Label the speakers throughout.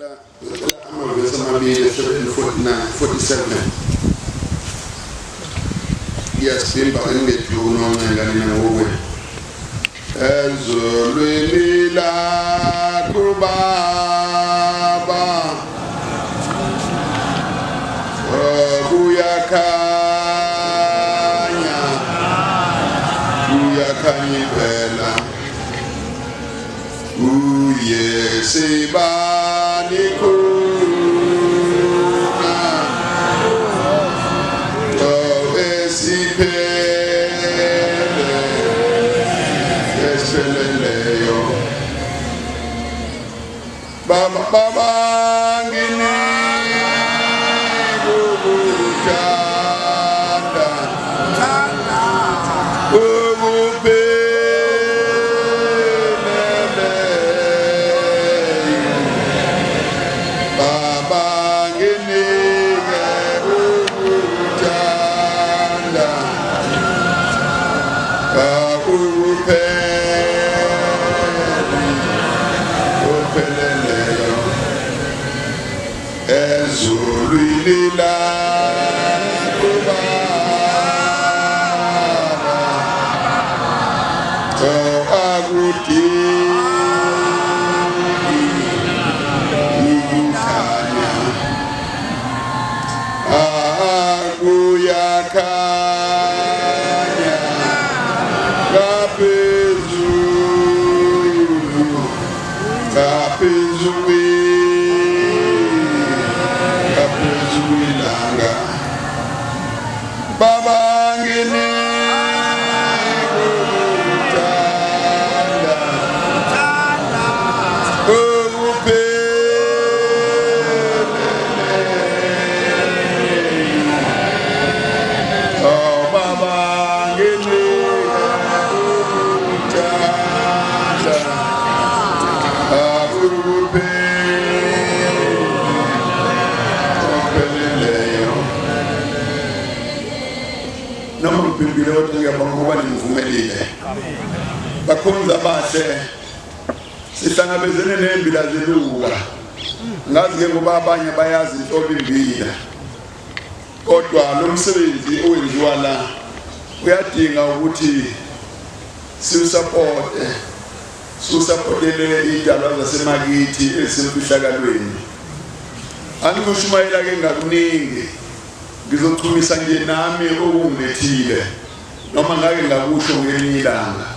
Speaker 1: amavesi amabili 47 yasimba engejuno ngane ngowe ezulwini lakho Baba kuyakhanya impela uyesibani khona esipheleleyo Baba ngini ezulwini lakho Baba akudingi ukukhanya akuyakhanya ngaphezulu Baba ngini Bimbile wonke ngiyabonga nimvumelile bakhonza bahle sihlangabezene nembila zeluka ngazi ke ngoba abanye bayazi inhlobo imbila kodwa lo msebenzi owenziwa la uyadinga ukuthi siusupportele idalwa zasemakithi esemfihlakalweni angikushumayela ke ngakuningi ngizochumisa nje nami okungilethile noma ngake ngakusho ngelinye ilanga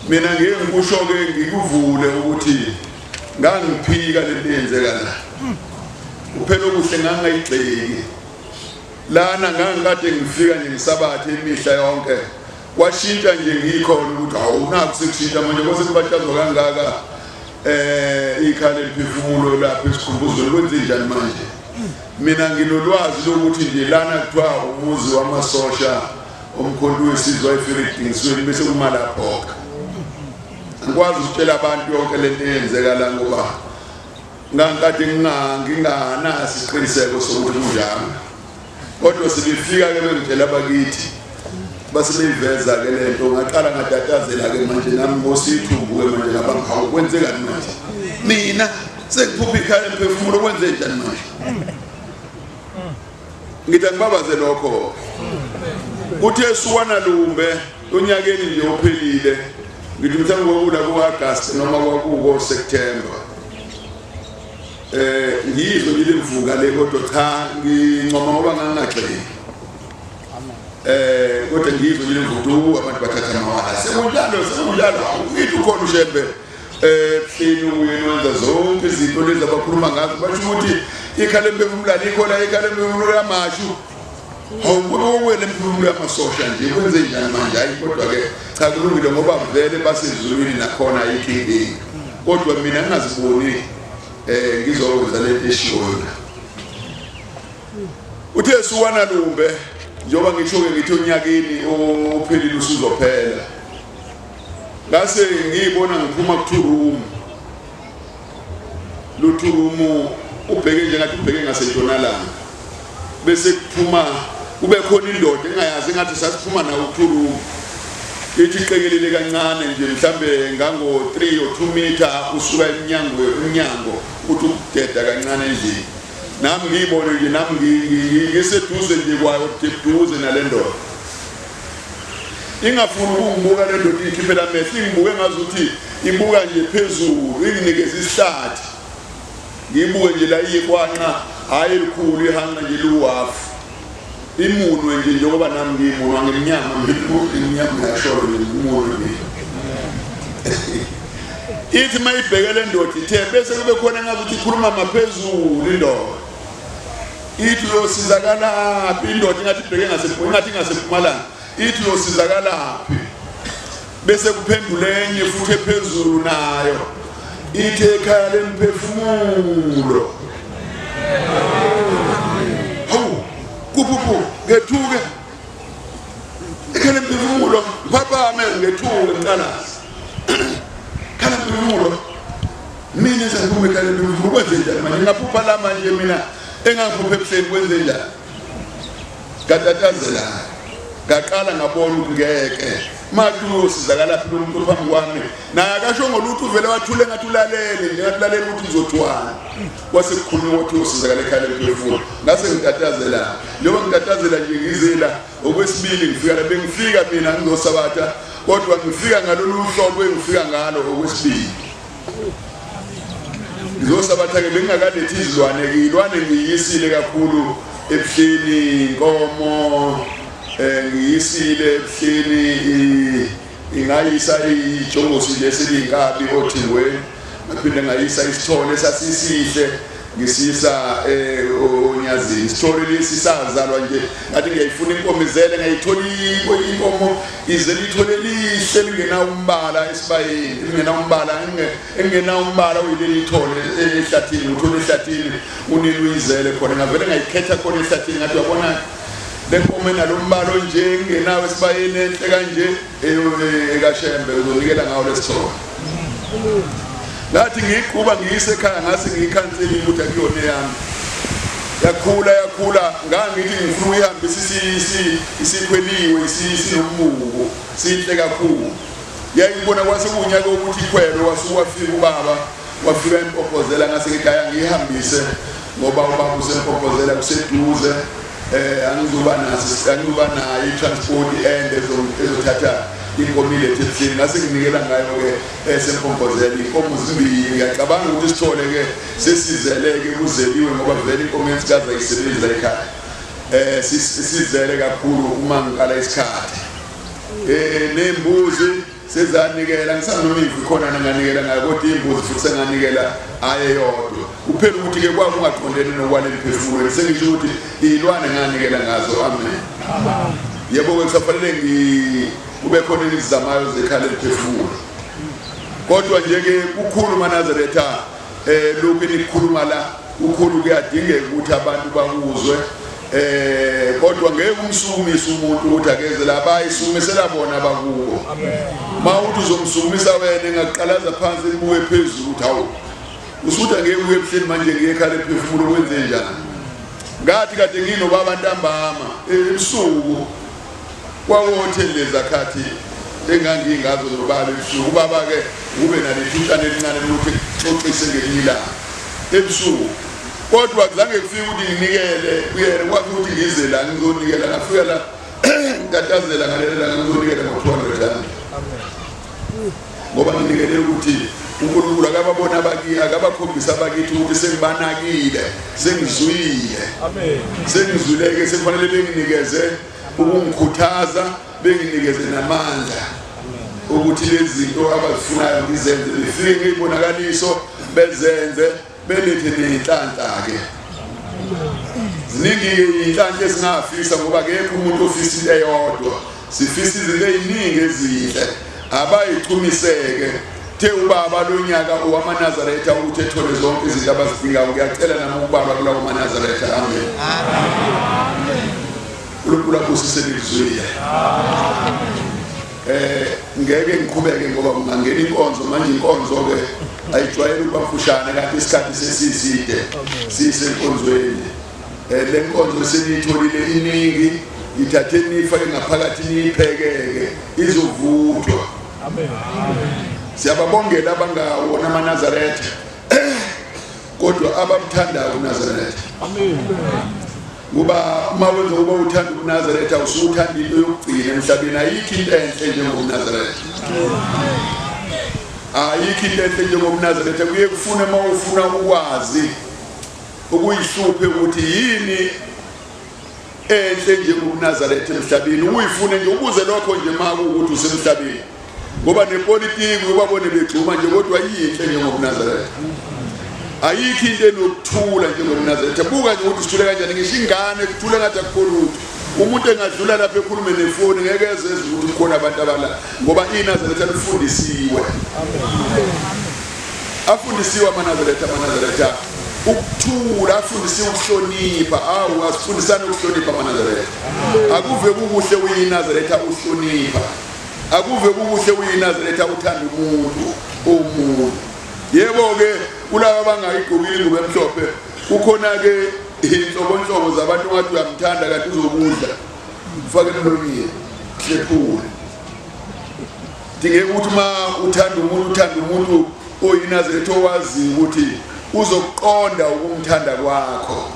Speaker 1: mina ngeke ngikusho ke ngikuvule ukuthi ngangiphika lentenzeka la kuphela ukuthi ngangayigceki lana ngangikade ngifika nje ngisabathe imihla yonke washintsha nje ngikhona ukuthi awunaku sekushintsha manje kwase kubatshazwa kangaka ikhala eliphefumulo lapha esikhumbuzweni kwenze njani manje mina nginolwazi lokuthi nje lana kuthiwa umuzi wamasosha omkhonto wesizwe eFiridingisweni bese kumalaphoka ngikwazi ukutshela abantu yonke lento eyenzeka la ngoba ngangikade nginganasi isiqiniseko sokuthi kunjani kodwa sibifika ke bengitshela abakithi basebeyiveza ke lento ngaqala ngatatazela ke manje nami ngosithumbuke manje ngabangawu kwenzeka manje mina sekuphupha ikhala emphefumulo kwenze njani manje ngithi ngibabaze lokho kuthe suwana lumbe onyakeni nje ophelile ngithi mthamo kwakula ku-August noma kwakuko September ngizwe ngile mvuka le kodwa cha ngincoma ngoba ngangagxeki kodwa ngizwe ngile mvuka abantu bathatha amawala sekunjalo ngithi ukhona ushembe hlinu uyenza zonke izinto lezi abakhuluma ngazo basho ukuthi ikhala emphefumulo alikho la ikhala emphefumulo yamashu awubukwele emphefumulo yamasosha nje kwenze njani manje hayi kodwa ke cha kulungile ngoba vele basezulwini nakhona ikingi kodwa mina ngingaziboni ngizokwenza lento eshiwoyo uthe suwana lumbe njoba ngisho-ke ngithi onyakeni ophelile usuzophela ngase ngiyibona ngiphuma ku-room lu-room ubheke njengathi ubheke ngasentshonalanga bese kuphuma kube khona indoda engayazi ngathi sasiphuma nawo ku-room ithi iqekelele kancane nje mhlambe ngango 3 or 2 meter usuka emnyango uthi ukudeda kancane nje nami ngiyibone nje nami ngiseduze nje kwayo duze nalendoda ingafuni ukungibuka lendoda ikhiphela amehlo ingibuke ngazuthi ibuka nje phezulu inginikeza isihlathi ngibuke nje la iyekwanqa hayi elikhulu ihanga nje luwafu imunwe nje njengoba nami ngimunwa ngemnyama nginyama yasholo ngimunwe ithi mayibhekele lendoda ithe bese kube khona ngazuthi ikhuluma maphezulu indoda ithi uyosizakala laphi indoda ingathi ibheke ngaseMpumalanga ithi uyosizakala laphi bese kuphendula enye futhi ephezulu nayo ithi ekhaya lemphefumulo kupuphu ngethuke ekhaya lemphefumulo papa ngethuke mntanazi khala lemphefumulo mina sengibume ekhaya lemphefumulo kwenze njani manje ngaphupha la manje mina engaphupha ebuhleni kwenze njani ngatatazela ngaqala ngabona ngeke manje uyosizakala laphi umuntu phambi kwami naye akasho ngolutho uvele wathule ngathi ulalele ngiyatulalela ukuthi uzothwana wasekukhuluma ukuthi usizakala ekhaya lemphefumulo ngase ngitatazela njengoba ngitatazela nje ngizela okwesibili ngifika la bengifika mina ngizosabatha kodwa ngifika ngalolu hlobo engifika ngalo okwesibili ngizosabatha ke bengingakalethi izilwane ilwane ngiyisile kakhulu ebuhleni inkomo ngiyisile ebuhleni ingayisa ijongosi leselingabi othingwe ngaphinde ngayisa isithole esasisihle ngisisa onyazini isithole lesi sazalwa nje ngathi ngiyayifuna inkomizele ngayithola inkomo ize lithole lihle lingena umbala esibayeni lingena umbala engena umbala uyileli ithole ehlathini uthola ehlathini unini uyizele khona ngavele ngayikhetha khona ehlathini ngathi uyabona lenkomo enalombalo nje ngenawe esibayeni enhle kanje ekashembe uzonikela ngawo lesithole ngathi ngiyiquba ngiyise ekhaya ngase ngiyikhanselinga ukuthi akuyona yami yakhula ngangithi ngifuna uyihambe isikhweliwe isinombuko sihle kakhulu yayibona kwase kunyaka ukuthi ikhwelo wasuwafika ubaba wafika eMpophozela ngase ngikhaya ngiyihambise ngoba ubaba useMpophozela kuseduze angizoba nayo i-transport ezothatha inkomile ethehleni ngase nginikela ngayo ke eseMpophozela inkomo zimbili ngiyacabanga ukuthi sithole ke sesizeleke kuzeliwe ngoba vele inkomo yensikazi ayisebenzisa ekhaya sizele kakhulu uma ngikala isikhathi nembuzi sezanikela ngisanomivu khona nanganikela ngayo kodwa imbuzi futhi senganikela ayeyodwa kuphela ukuthi ke kwabo ungaqondene nokwane liphefumulweni sengisho ukuthi ilwane nganikela ngazo amen yebo kusafanele kube khona izizamayo zekhala liphefumulo kodwa nje ke kukhulu maNazaretha lokhu enikhuluma la ukhulu kuyadingeka ukuthi abantu bakuzwe kodwa ngeke umsukumisa umuntu ukuthi akeze la bayisukumisela bona bakuwo mawuthi uzomsukumisa wena ngaqalaza phansi libuke phezulu ukuthi hawu usuthi angeke uye ebuhleni manje ngiyekhala liphefumulo kwenze njani ngathi kade nginobaba ntambama ebusuku kwawothe zakhathi engangingazo zobaba ebusuku ubaba ke ube nalethutshana elincane lokuthi xoxise ngelilanga ebusuku kodwa kuzange kufike ukuthi nginikele kuyena kwathi ukuthi ngize la ngizonikela ngafika la ngitatazela ngalelela ngizonikela ngo200 rand ngoba nginikele ukuthi uNkulunkulu akababona akabakhombisa abakithi ukuthi sengibanakile sengizwile amen sengizwileke sekufanele benginikeze ukungikhuthaza benginikeze namandla ukuthi lezi zinto abazifunayo ngizenze befike ngibonakaliso bezenze belethe nenhlanhla ke ziningi inhlanhla esingafisa ngoba akekho umuntu ofisa into eyodwa sifisa izinto eziningi ezinhle abayichumiseke the ubaba lonyaka owamaNazaretha ukuthi ethole zonke izinto abazidingayo ngiyacela nami ubaba kulawo maNazaretha amen amen uLunkulunkulu akusiselizwe ngeke ngiqhubeke ngoba kungangena inkonzo manje inkonzo ke ayijwayele ukuba mfushane kanti isikhathi sesiside sisenkonzweni le nkonzo senitholile iningi ithathe nifake ngaphakathi niyiphekeke izovuthwa. Amen. Siyababongela abangawona amaNazaretha kodwa abamthandayo uNazaretha. Amen. Ngoba mawenza uba uthanda uNazaretha usuthanda into yokugcina emhlabeni, ayikho into enhle njengoNazaretha. Ayikho into enhle njengoNazaretha. Kuye kufune uma ufuna ukwazi ukuyihluphe ukuthi yini enhle njengoNazaretha emhlabeni, uyifune nje ukuze lokho nje maku ukuthi usemhlabeni. Ngoba nepolitiki ubabone begxuma nje kodwa yinhle njengoNazaretha. Ayikho into enokuthula njengoNazaretha. Buka nje ukuthi sithule kanjani, ngisho ingane kuthule ngathi akukhona lutho. Umuntu engadlula lapha ekhulume nefoni ngeke ezwe ukuthi kukhona abantu abala, ngoba iNazaretha lifundisiwe. Afundisiwe amaNazaretha ukuthula, afundisiwe ukuhlonipha. Asifundisane ukuhlonipha amaNazaretha. Akuve kukuhle uyiNazaretha uhlonipha. Akuve kukuhle uyiNazaretha uthanda umuntu. Yebo ke kulabo abangayigqokile ingubo emhlophe kukhona ke inhlobonhlobo zabantu ngathi uyamthanda kanti uzokudla ufake emlonyeni hlephule. Dinge ukuthi uma uthanda umuntu oyiNazaretha owazi ukuthi uzokuqonda ukumthanda kwakho.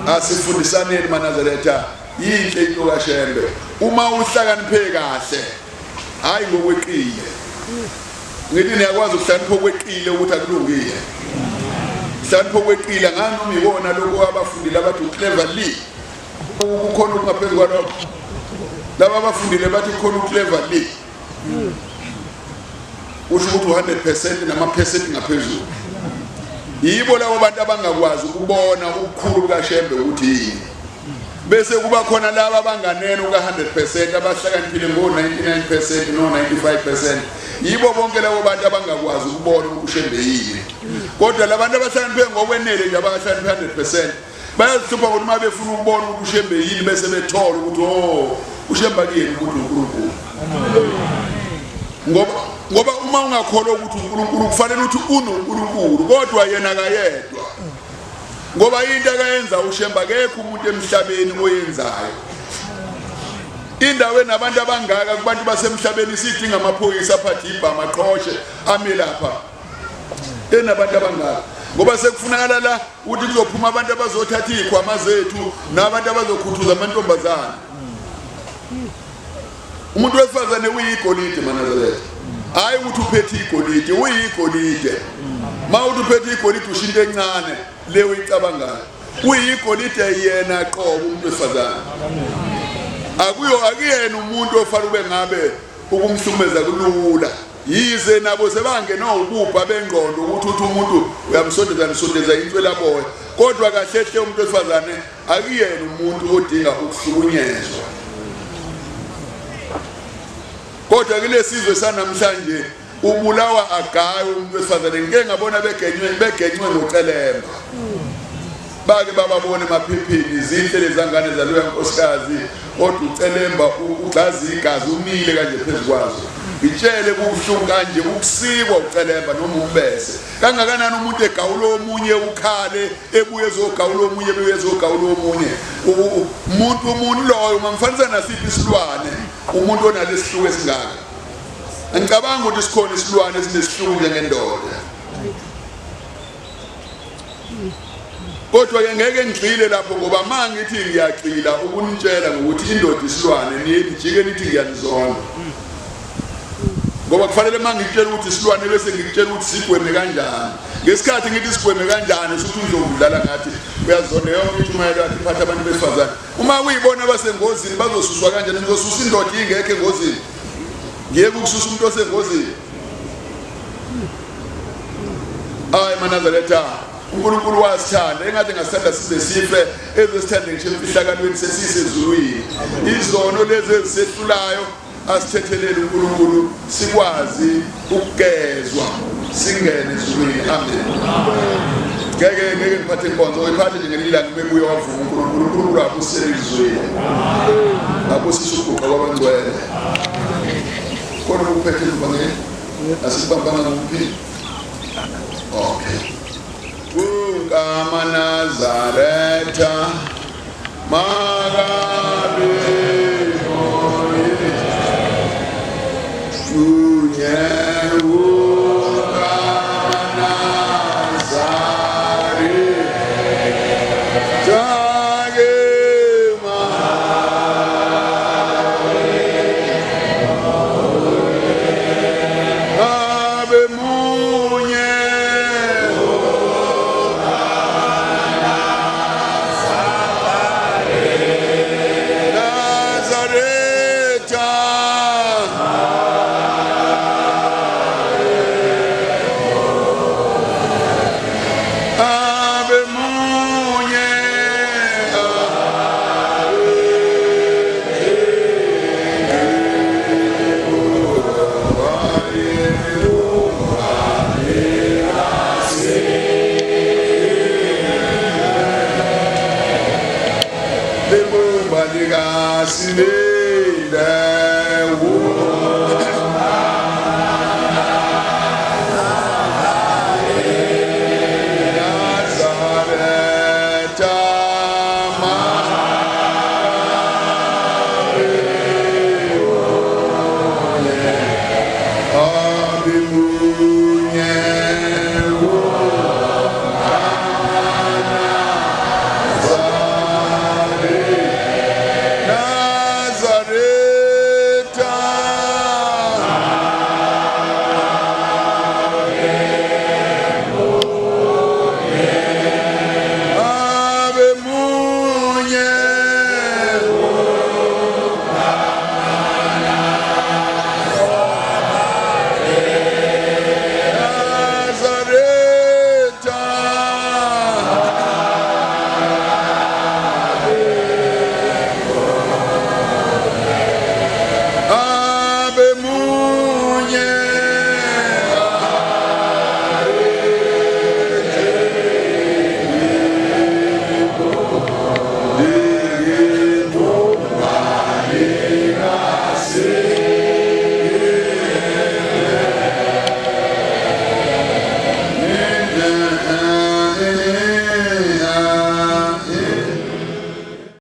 Speaker 1: Asifundisaneni maNazaretha, yinhle into kaShembe uma uhlakaniphe kahle, hayi ngokweqile. Ngithi niyakwazi ukuhlakanipha okweqile ukuthi akulungile. Hlakanipha okweqile ngani umibona lokho abafundile abathi ucleverly. Ukukhona ukungaphezu kwalokho. Laba abafundile bathi ukhona ucleverly. Usho ukuthi 100% nama% ngaphezulu. Yibo labo bantu abangakwazi ukubona ukukhulu kaShembe ukuthi yini. Bese kuba khona laba abanganene uka100% abahlakaniphile ngo99% no 95%. Yibo bonke labo bantu abangakwazi ukubona uShembe yini. Kodwa labantu abahlakaniphe ngokwenele nje abahlakaniphe 100% bayazithupha ukuthi uma befuna ukubona uShembe yini bese bethola ukuthi uShembe kuyena ukuthi uNkulunkulu. Ngoba uma ungakholwa ukuthi uNkulunkulu kufanele ukuthi uNkulunkulu kodwa yena akayedwa. Ngoba into akayenza uShembe akekho umuntu emhlabeni oyenzayo. Indawo enabantu abangaka kubantu basemhlabeni sidinga amaphoyisa aphathi ibhama aqhoshe ame lapha. Enabantu abangaka ngoba sekufunakala la ukuthi kuzophuma abantu abazothatha izikhwama zethu nabantu abazokhuthuza amantombazana. Umuntu wesifazane uyigolide maNazaretha. Hayi ukuthi uphethe igolide, uyigolide. Mawuthi uphethe igolide ushinto encane le uyicabangayo. Uyigolide yena qobo umuntu wesifazane. Akuyena umuntu ofanele ube ngabe ukumhlumeza kulula. Yize nabo sebangena ubupha bengqondo ukuthi umuntu uyamsondeza inswela boya. Kodwa kahle hle umuntu wesifazane akuyena umuntu odinga ukuhlukunyezwa. Kodwa kule sizwe sanamhlanje ubulawa agayo umuntu wesifazane. Ngeke ngabona begenywe ngocelemba. Bake bababone emaphepheni izinhle lezangane zaloya nkosikazi kodwa ucelemba uglazi igazi umile kanje phezukwazo. Ngitshele kubuhlungu kanje ukusikwa ucelemba noma umbese. Kangakanani umuntu egawula omunye ukhale ebuye ezogawula omunye ebuye ezogawula omunye. Umuntu loyo mamfanisa nasiphi isilwane umuntu onalesihluku esingaka. Ngicabanga ukuthi sikhona isilwane esinesihluku njengendoda. Kodwa ke ngeke ngigxile lapho ngoba mangithi ngiyagxila ukunitshela ngokuthi indoda isilwane nijike nithi ngiyanizona. Ngoba kufanele mangitshela ukuthi isilwane bese ngikutshela ukuthi sigweme kanjani. Ngesikhathi ngithi sigweme kanjani usuthi uzokudlala ngathi uyazona yonke intshumayelo yathi iphatha abantu besifazane. Uma uyibona basengozini bazosuswa kanjani? Nizosusa indoda ingekho engozini. Ngiyeke ukususa umuntu osengozini. Hayi maNazaretha, uNkulunkulu wasithanda engathi ngasithanda size sife ezesithande ngisho emfihlakalweni sesisezulwini. Izono lezi ezisehlulayo asithethelele uNkulunkulu sikwazi ukugezwa singene ezulwini. Amen. Ngeke ngiphathe inkonzo oyiphathe njengelila ngibebuye wavuma uNkulunkulu abuselizweni. Abusisa ukuguqa kwabangcwele. Kodwa ukuphethe ubangeni asibambana nguphi? Okay. MaNazaretha, Maga likaSibinde